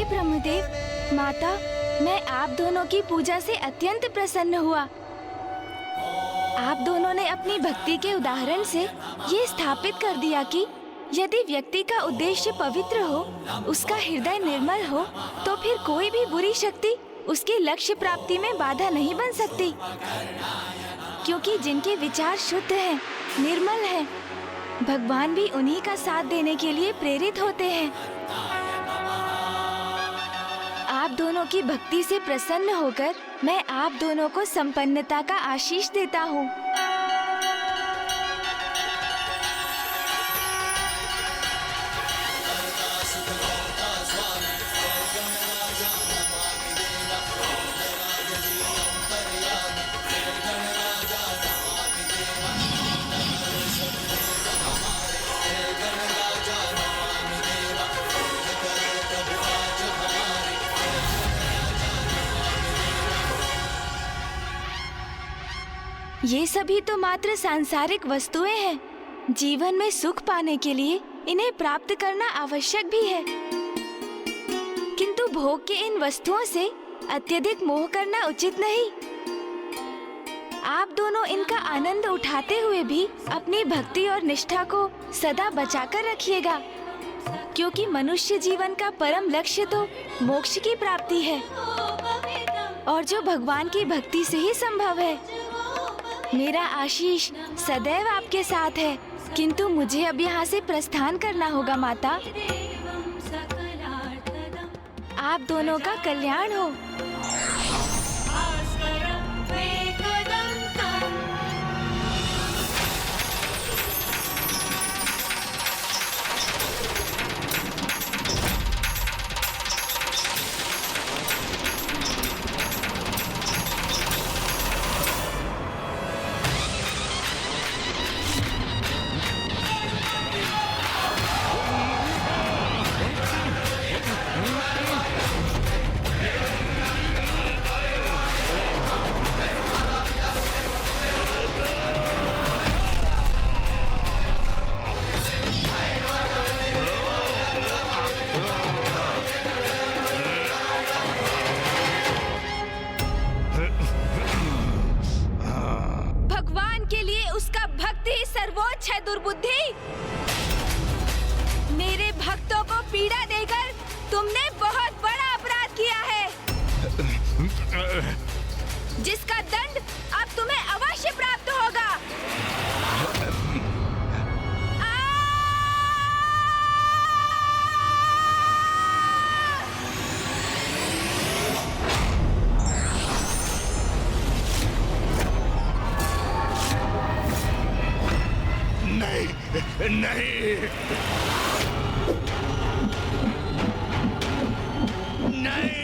ब्रह्मदेव, माता, मैं आप दोनों की पूजा से अत्यंत प्रसन्न हुआ। आप दोनों ने अपनी भक्ति के उदाहरण से ये स्थापित कर दिया कि यदि व्यक्ति का उद्देश्य पवित्र हो, उसका हृदय निर्मल हो, तो फिर कोई भी बुरी शक्ति उसके लक्ष्य प्राप्ति में बाधा नहीं बन सकती, क्योंकि जिनके विचार शुद्ध हैं, निर्मल हैं, भगवान भी उन्हीं का साथ देने के लिए प्रेरित होते हैं। आप दोनों की भक्ति से प्रसन्न होकर मैं आप दोनों को संपन्नता का आशीष देता हूँ। ये सभी तो मात्र सांसारिक वस्तुएं हैं। जीवन में सुख पाने के लिए इन्हें प्राप्त करना आवश्यक भी है, किंतु भोग के इन वस्तुओं से अत्यधिक मोह करना उचित नहीं। आप दोनों इनका आनंद उठाते हुए भी अपनी भक्ति और निष्ठा को सदा बचाकर रखिएगा, क्योंकि मनुष्य जीवन का परम लक्ष्य तो मोक्ष की प्राप्ति है, और जो भगवान की भक्ति से ही संभव है। मेरा आशीष सदैव आपके साथ है, किंतु मुझे अब यहाँ से प्रस्थान करना होगा माता। आप दोनों का कल्याण हो। सर्वोच्च है दुर्बुद्धि। मेरे भक्तों को पीड़ा देकर तुमने बहुत बड़ा अपराध किया है, जिसका दंड अब तुम्हें अवश्य प्राप्त होगा। नहीं, नहीं,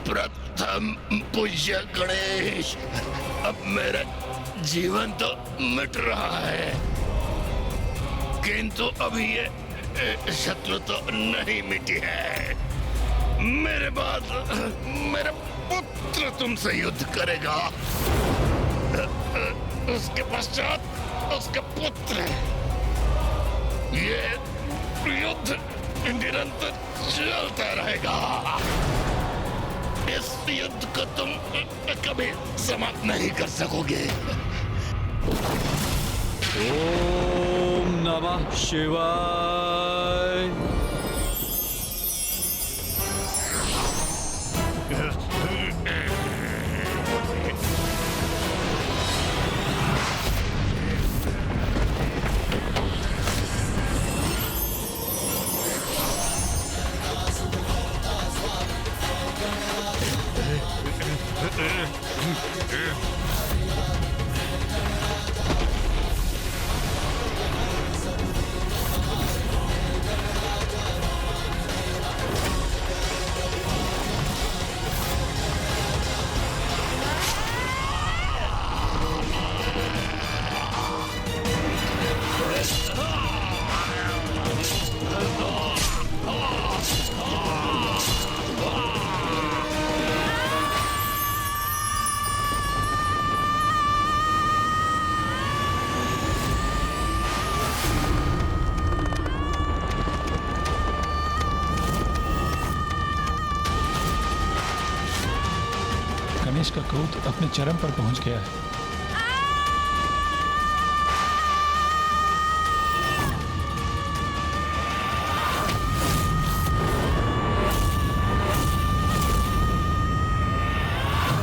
प्रथम पूज्य गणेश, अब मेरा जीवन तो मिट रहा है, किंतु अभी ये शत्रु तो नहीं मिटी है। मेरे बाद मेरा पुत्र तुमसे युद्ध करेगा, उसके पश्चात उसका पुत्र। ये युद्ध निरंतर चलता रहेगा। इस युद्ध को तुम कभी समाप्त नहीं कर सकोगे। ओम नमः शिवाय। क्रोध अपने चरम पर पहुंच गया है।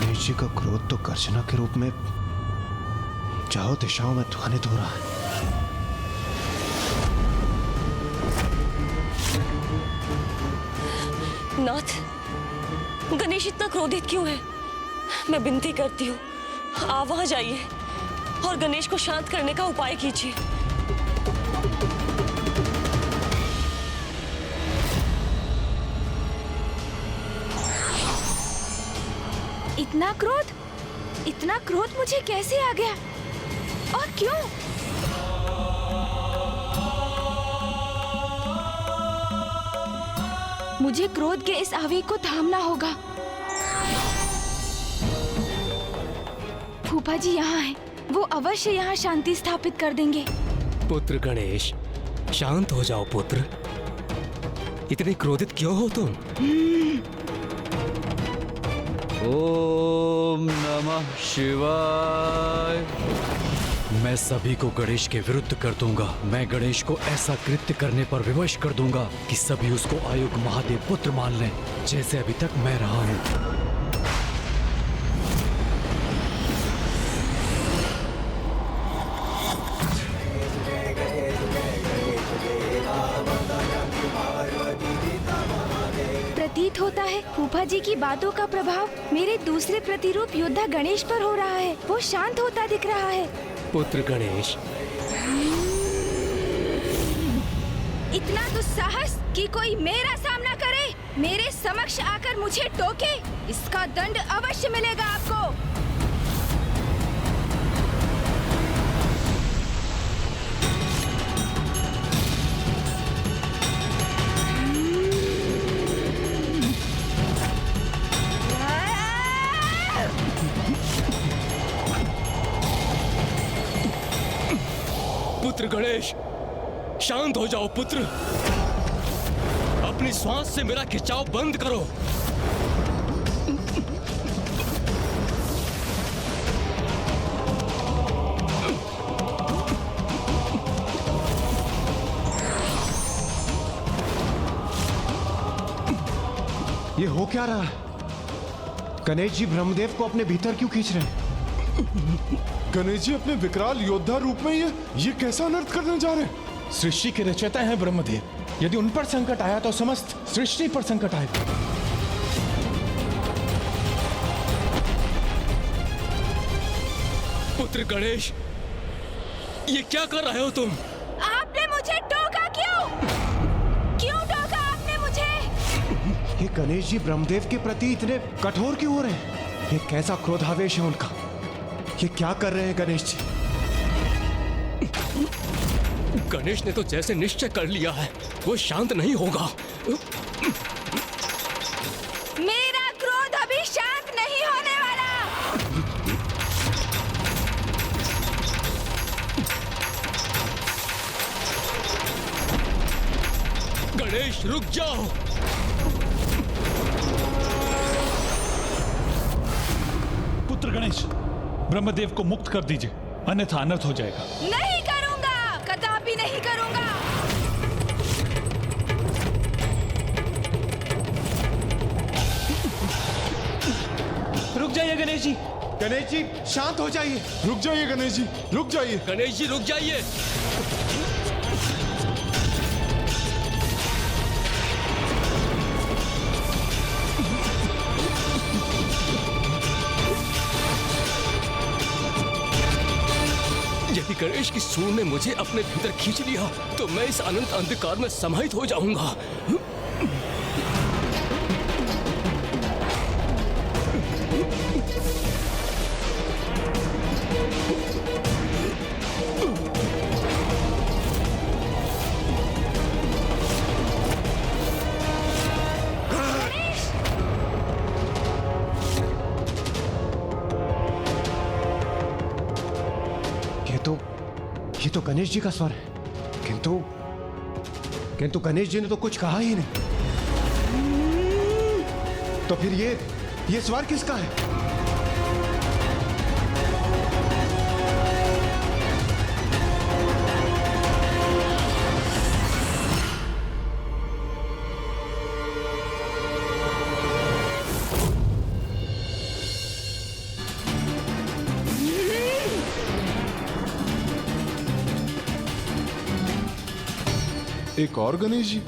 गणेश जी का क्रोध तो गर्जना के रूप में चारों दिशाओं में ध्वनित हो रहा है। नाथ, गणेश इतना क्रोधित क्यों है? मैं विनती करती हूँ, आप वहां जाइए और गणेश को शांत करने का उपाय कीजिए। इतना क्रोध मुझे कैसे आ गया और क्यों? मुझे क्रोध के इस आवेग को थामना होगा। फूफा जी यहाँ हैं, वो अवश्य यहाँ शांति स्थापित कर देंगे। पुत्र गणेश, शांत हो जाओ पुत्र। इतने क्रोधित क्यों हो तुम? ओम नमः शिवाय। मैं सभी को गणेश के विरुद्ध कर दूंगा। मैं गणेश को ऐसा कृत्य करने पर विवश कर दूंगा कि सभी उसको आयुग महादेव पुत्र मान लें, जैसे अभी तक मैं रहा हूं। प्रतीत होता है फूफा जी की बातों का प्रभाव मेरे दूसरे प्रतिरूप योद्धा गणेश पर हो रहा है। वो शांत होता दिख रहा है। पुत्र गणेश, इतना दुस्साहस कि कोई मेरा सामना करे, मेरे समक्ष आकर मुझे टोके, इसका दंड अवश्य मिलेगा आपको। पुत्र गणेश, शांत हो जाओ पुत्र। अपनी श्वास से मेरा खिंचाव बंद करो। ये हो क्या रहा है? गणेश जी ब्रह्मदेव को अपने भीतर क्यों खींच रहे हैं? गणेश जी अपने विकराल योद्धा रूप में ये कैसा अनर्थ करने जा रहे हैं? सृष्टि के रचयिता हैं ब्रह्मदेव। यदि उन पर संकट आया तो समस्त सृष्टि पर संकट आएगा। पुत्र गणेश, ये क्या कर रहे हो तुम? आपने मुझे टोका क्यों? क्यों टोका आपने मुझे? ये गणेश जी ब्रह्मदेव के प्रति इतने कठोर क्यों हो रहे हैं? ये कैसा क्रोधावेश है उनका? ये क्या कर रहे हैं गणेश जी? गणेश ने तो जैसे निश्चय कर लिया है, वो शांत नहीं होगा। मेरा क्रोध अभी शांत नहीं होने वाला। गणेश रुक जाओ। पुत्र गणेश, ब्रह्मदेव को मुक्त कर दीजिए, अन्यथा अनर्थ हो जाएगा। नहीं करूंगा, कदापि नहीं करूंगा। रुक जाइए गणेश जी। गणेश जी शांत हो जाइए। रुक जाइए गणेश जी, रुक जाइए। गणेश जी रुक जाइए। यदि गणेश की सूंड ने मुझे अपने भीतर खींच लिया तो मैं इस अनंत अंधकार में समाहित हो जाऊंगा। ये तो गणेश जी का स्वर है, किंतु गणेश जी ने तो कुछ कहा ही नहीं। तो फिर ये स्वर किसका है? एक और गणेश जी?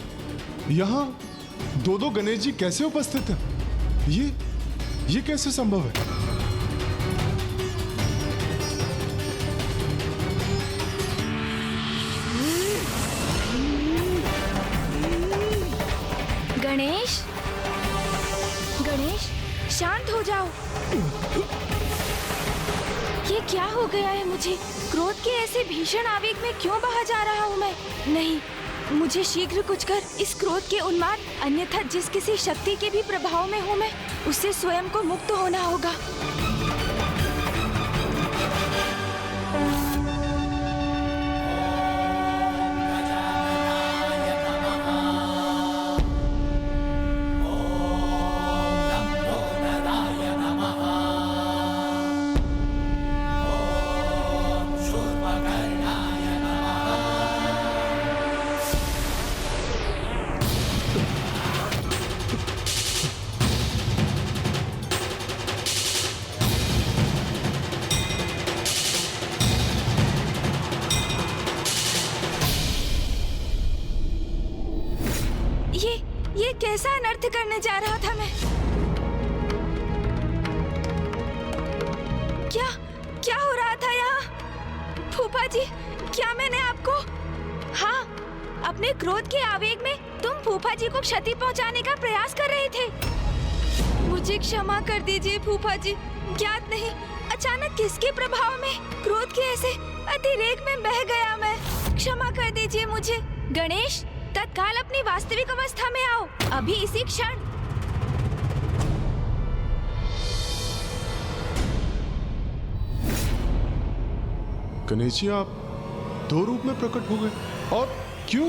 यहाँ दो गणेश जी कैसे उपस्थित हैं? ये कैसे संभव है? गणेश, गणेश, शांत हो जाओ। ये क्या हो गया है मुझे? क्रोध के ऐसे भीषण आवेग में क्यों बहा जा रहा हूँ मैं? नहीं, मुझे शीघ्र कुछ कर इस क्रोध के उन्माद, अन्यथा जिस किसी शक्ति के भी प्रभाव में हूँ मैं, उससे स्वयं को मुक्त होना होगा। ये कैसा अनर्थ करने जा रहा था मैं? क्या हो रहा था यहाँ? फूफा जी, क्या मैंने आपको? हाँ, अपने क्रोध के आवेग में तुम फूफा जी को क्षति पहुँचाने का प्रयास कर रहे थे। मुझे क्षमा कर दीजिए फूफा जी। ज्ञात नहीं अचानक किसके प्रभाव में क्रोध के ऐसे अतिरेक में बह गया मैं। क्षमा कर दीजिए मुझे। गणेश, तत्काल अपनी वास्तविक अवस्था में आओ, अभी इसी क्षण। गणेश जी, आप दो रूप में प्रकट हो गए, और क्यों?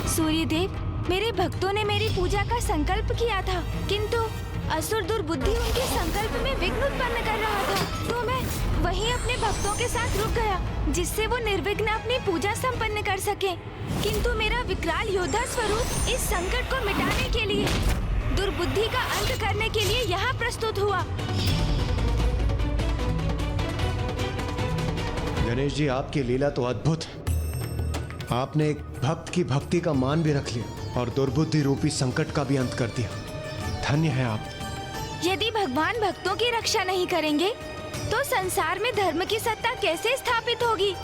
सूर्यदेव, मेरे भक्तों ने मेरी पूजा का संकल्प किया था, किंतु असुर दुर्बुद्धि उनके संकल्प में विघ्न उत्पन्न कर रहा था, तो मैं वहीं अपने भक्तों के साथ रुक गया, जिससे वो निर्विघ्न अपनी पूजा संपन्न कर सके। किंतु मेरा विकराल योद्धा स्वरूप इस संकट को मिटाने के लिए, दुर्बुद्धि का अंत करने के लिए यहाँ प्रस्तुत हुआ। गणेश जी, आपकी लीला तो अद्भुत है। आपने एक भक्त की भक्ति का मान भी रख लिया और दुर्बुद्धि रूपी संकट का भी अंत कर दिया। धन्य है आप। यदि भगवान भक्तों की रक्षा नहीं करेंगे तो संसार में धर्म की सत्ता कैसे स्थापित होगी?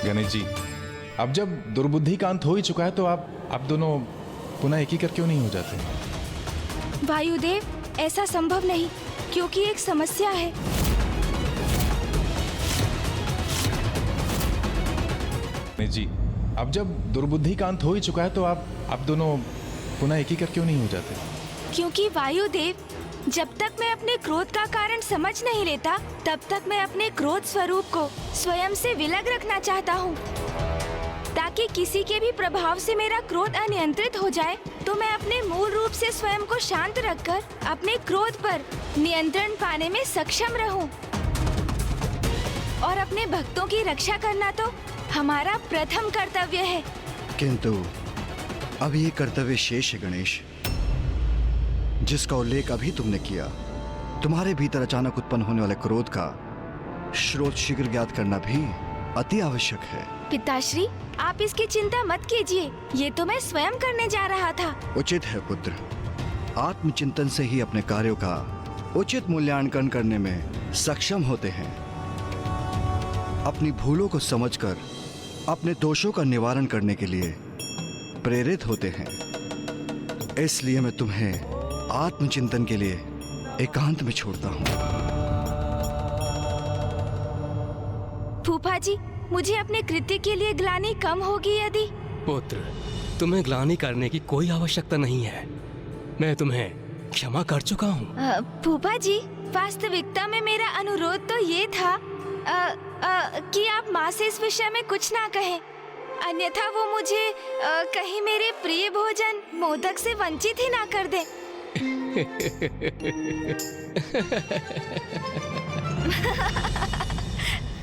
गणेश जी, अब जब दुर्बुद्धि का अंत हो ही चुका है तो आप दोनों पुनः एक ही कर क्यों नहीं हो जाते? वायुदेव, ऐसा संभव नहीं, क्योंकि एक समस्या है। गणेश जी, अब जब दुर्बुद्धि का अंत हो ही चुका है तो आप दोनों पुनः एक ही कर क्यों नहीं हो जाते? क्योंकि वायुदेव, जब तक मैं अपने क्रोध का कारण समझ नहीं लेता, तब तक मैं अपने क्रोध स्वरूप को स्वयं से विलग रखना चाहता हूँ, ताकि किसी के भी प्रभाव से मेरा क्रोध अनियंत्रित हो जाए तो मैं अपने मूल रूप से स्वयं को शांत रखकर अपने क्रोध पर नियंत्रण पाने में सक्षम रहूं। और अपने भक्तों की रक्षा करना तो हमारा प्रथम कर्तव्य है। किंतु अब ये कर्तव्य शेष है गणेश, जिसका उल्लेख अभी तुमने किया। तुम्हारे भीतर अचानक उत्पन्न होने वाले क्रोध का स्रोत शीघ्र ज्ञात करना भी अति आवश्यक है। पिताश्री, आप इसकी चिंता मत कीजिए, ये तो मैं स्वयं करने जा रहा था। उचित है पुत्र, आत्मचिंतन से ही अपने कार्यों का उचित मूल्यांकन करने में सक्षम होते हैं। अपनी भूलों को समझकर अपने दोषों का निवारण करने के लिए प्रेरित होते हैं। इसलिए मैं तुम्हें आत्मचिंतन के लिए एकांत में छोड़ता हूँ। फूफा जी, मुझे अपने कृत्य के लिए ग्लानि कम होगी यदि? पुत्र, तुम्हें ग्लानि करने की कोई आवश्यकता नहीं है। मैं तुम्हें क्षमा कर चुका हूँ। फूफा जी, वास्तविकता में मेरा अनुरोध तो ये था कि आप माँ से इस विषय में कुछ ना कहें, अन्यथा वो मुझे कहीं मेरे प्रिय भोजन मोदक से वंचित ही ना कर दे।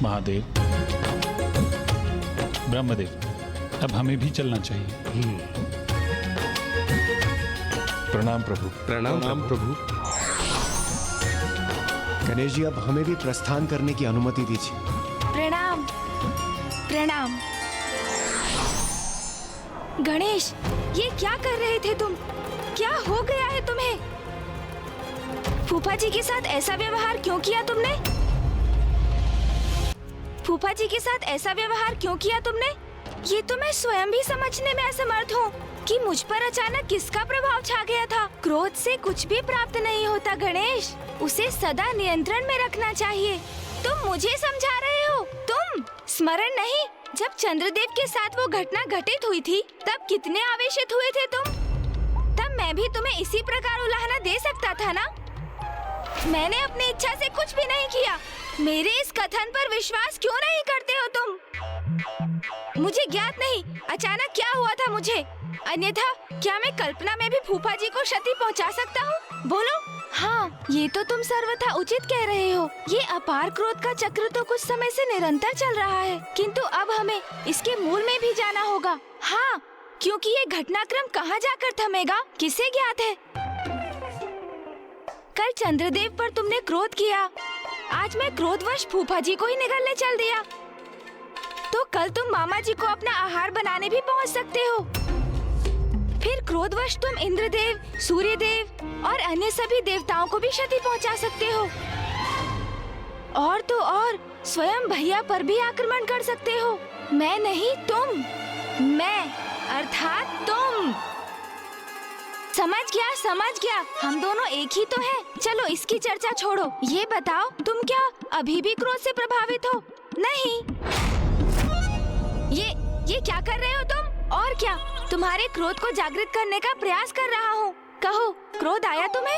महादेव, ब्रह्मदेव, अब हमें भी चलना चाहिए। प्रणाम प्रभु। प्रणाम प्रभु। गणेश जी, अब हमें भी प्रस्थान करने की अनुमति दीजिए। प्रणाम प्रणाम। गणेश, ये क्या कर रहे थे तुम? क्या हो गया है तुम्हें? फूफा जी के साथ ऐसा व्यवहार क्यों किया तुमने? फूफा जी के साथ ऐसा व्यवहार क्यों किया तुमने? ये तो मैं स्वयं भी समझने में असमर्थ हूँ कि मुझ पर अचानक किसका प्रभाव छा गया था। क्रोध से कुछ भी प्राप्त नहीं होता गणेश, उसे सदा नियंत्रण में रखना चाहिए। तुम मुझे समझा रहे हो? तुम स्मरण नहीं, जब चंद्रदेव के साथ वो घटना घटित हुई थी तब कितने आवेशित हुए थे तुम? तब मैं भी तुम्हें इसी प्रकार उलाहना दे सकता था ना? मैंने अपनी इच्छा से कुछ भी नहीं किया। मेरे इस कथन पर विश्वास क्यों नहीं करते हो तुम? मुझे ज्ञात नहीं अचानक क्या हुआ था मुझे, अन्यथा क्या मैं कल्पना में भी फूफा जी को क्षति पहुंचा सकता हूँ? बोलो। हाँ, ये तो तुम सर्वथा उचित कह रहे हो। ये अपार क्रोध का चक्र तो कुछ समय से निरंतर चल रहा है, किंतु अब हमें इसके मूल में भी जाना होगा। हाँ, क्योंकि ये घटनाक्रम कहाँ जाकर थमेगा किसे ज्ञात है। कल चंद्रदेव पर तुमने क्रोध किया, आज मैं क्रोधवश फूफा जी को ही निगलने चल दिया, तो कल तुम मामा जी को अपना आहार बनाने भी पहुंच सकते हो। फिर क्रोधवश तुम इंद्रदेव, सूर्यदेव और अन्य सभी देवताओं को भी क्षति पहुंचा सकते हो। और तो और स्वयं भैया पर भी आक्रमण कर सकते हो। मैं नहीं, तुम। मैं अर्थात तुम। समझ गया, हम दोनों एक ही तो हैं। चलो इसकी चर्चा छोड़ो, ये बताओ तुम क्या अभी भी क्रोध से प्रभावित हो? नहीं। ये क्या कर रहे हो तुम? और क्या, तुम्हारे क्रोध को जागृत करने का प्रयास कर रहा हूँ। कहो, क्रोध आया तुम्हें?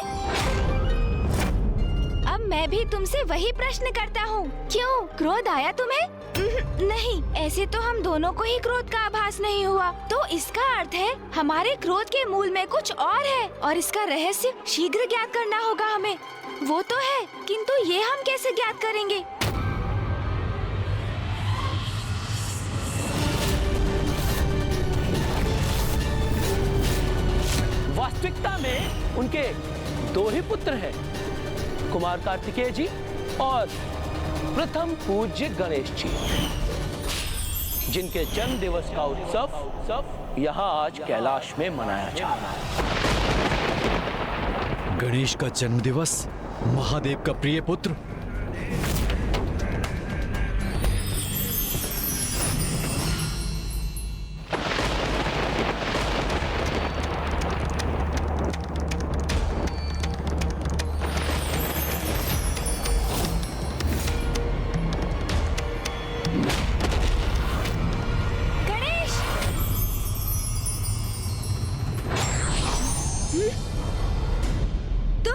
अब मैं भी तुमसे वही प्रश्न करता हूँ, क्यों क्रोध आया तुम्हें? नहीं, ऐसे तो हम दोनों को ही क्रोध का आभास नहीं हुआ, तो इसका अर्थ है हमारे क्रोध के मूल में कुछ और है और इसका रहस्य शीघ्र ज्ञात करना होगा हमें। वो तो है, किंतु ये हम कैसे ज्ञात करेंगे? वास्तविकता में उनके दो ही पुत्र हैं, कुमार कार्तिकेय जी और प्रथम पूज्य गणेश जी, जिनके जन्म दिवस का उत्सव यहाँ आज कैलाश में मनाया जा रहा है। गणेश का जन्म दिवस, महादेव का प्रिय पुत्र।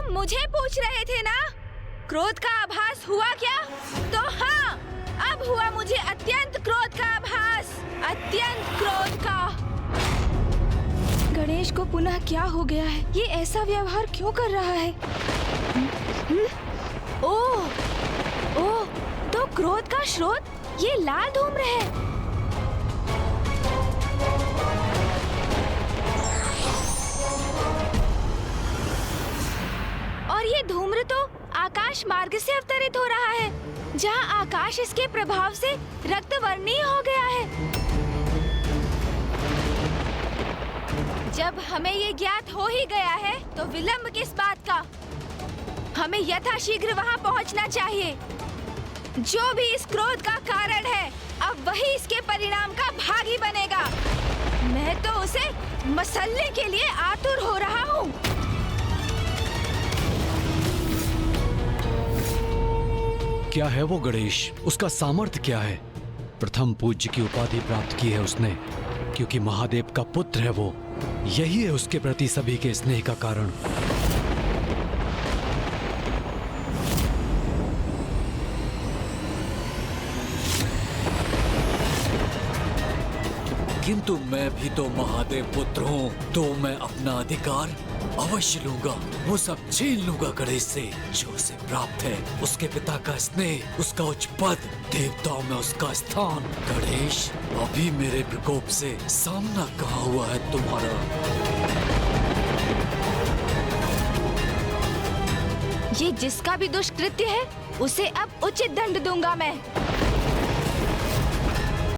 मुझे पूछ रहे थे ना, क्रोध का आभास हुआ क्या? तो हाँ, अब हुआ मुझे अत्यंत क्रोध का आभास, अत्यंत क्रोध का। गणेश को पुनः क्या हो गया है? ये ऐसा व्यवहार क्यों कर रहा है? ओह, तो क्रोध का स्रोत ये लाल धूम्र है। और ये धूम्र तो आकाश मार्ग से अवतरित हो रहा है, जहाँ आकाश इसके प्रभाव से रक्तवर्णीय हो गया है। जब हमें ये ज्ञात हो ही गया है, तो विलंब किस बात का? हमें यथाशीघ्र वहाँ पहुँचना चाहिए। जो भी इस क्रोध का कारण है, अब वही इसके परिणाम का भागी बनेगा। मैं तो उसे मसलने के लिए आतुर हो रहा हूँ। क्या है वो गणेश? उसका सामर्थ्य क्या है? प्रथम पूज्य की उपाधि प्राप्त की है उसने, क्योंकि महादेव का पुत्र है वो। यही है उसके प्रति सभी के स्नेह का कारण। किंतु मैं भी तो महादेव पुत्र हूँ, तो मैं अपना अधिकार अवश्य लूंगा। वो सब छीन लूंगा गणेश से जो उसे प्राप्त है। उसके पिता का स्नेह, उसका उच्च पद, देवताओं में उसका स्थान। गणेश, अभी मेरे प्रकोप से सामना कहाँ हुआ है तुम्हारा? ये जिसका भी दुष्कृत्य है उसे अब उचित दंड दूंगा मैं।